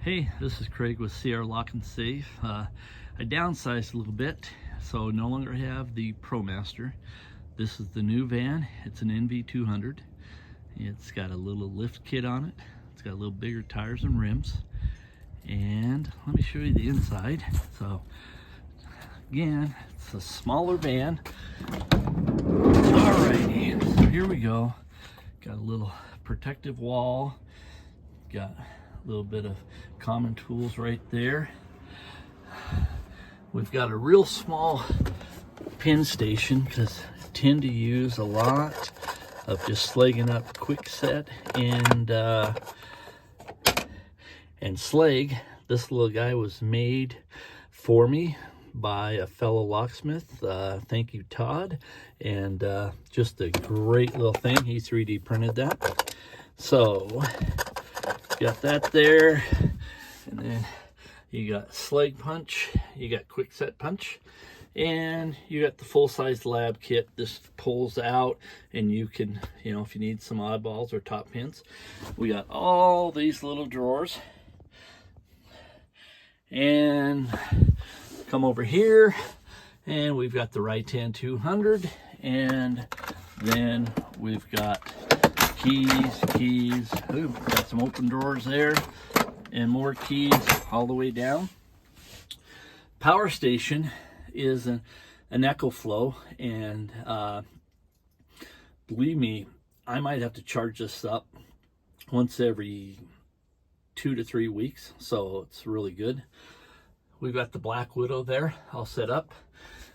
Hey, this is Craig with CR Lock and Safe. I downsized a little bit, so no longer have the ProMaster. This is the new van. It's an NV200. It's got a little lift kit on it. It's got a little bigger tires and rims. And let me show you the inside. So again, it's a smaller van. Alrighty, so here we go. Got a little protective wall. Got a little bit of common tools right there. We've got a real small pin station because I tend to use a lot of just slagging up quick set and slag. This little guy was made for me by a fellow locksmith. Thank you, Todd. And just a great little thing. He 3D printed that. So got that there, and then you got slag punch, you got quick set punch, and you got the full-size lab kit. This pulls out, and you can, if you need some oddballs or top pins. We got all these little drawers, and come over here, and we've got the right-hand 200, and then we've got keys. Ooh, got some open drawers there, and more keys all the way down. Power station is an EcoFlow, and believe me, I might have to charge this up once every 2 to 3 weeks, so it's really good. We've got the Black Widow there all set up.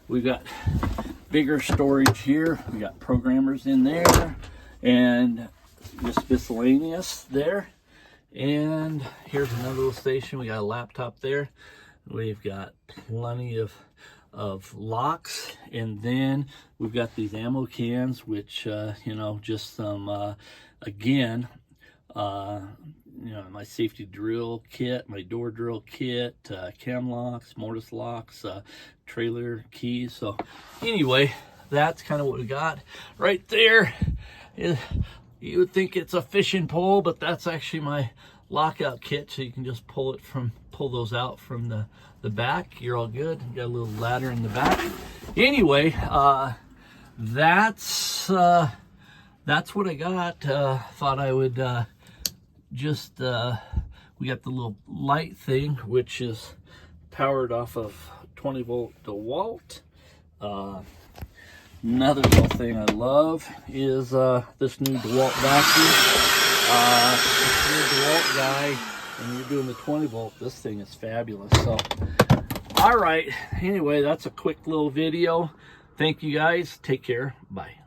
We've got bigger storage here. We got programmers in there, and just miscellaneous there. And here's another little station. We got a laptop there. We've got plenty of locks, and then we've got these ammo cans, which just some again, my safety drill kit, my door drill kit, cam locks, mortise locks, trailer keys. So anyway, that's kind of what we got right there. You would think it's a fishing pole, but that's actually my lockout kit, so you can just pull those out from the back. You're all good. You got a little ladder in the back. Anyway, that's what I got. Thought I would we got the little light thing, which is powered off of 20-volt DeWalt. Another little thing I love is this new DeWalt vacuum. If you're a DeWalt guy and you're doing the 20-volt, this thing is fabulous. So, all right. Anyway, that's a quick little video. Thank you guys. Take care. Bye.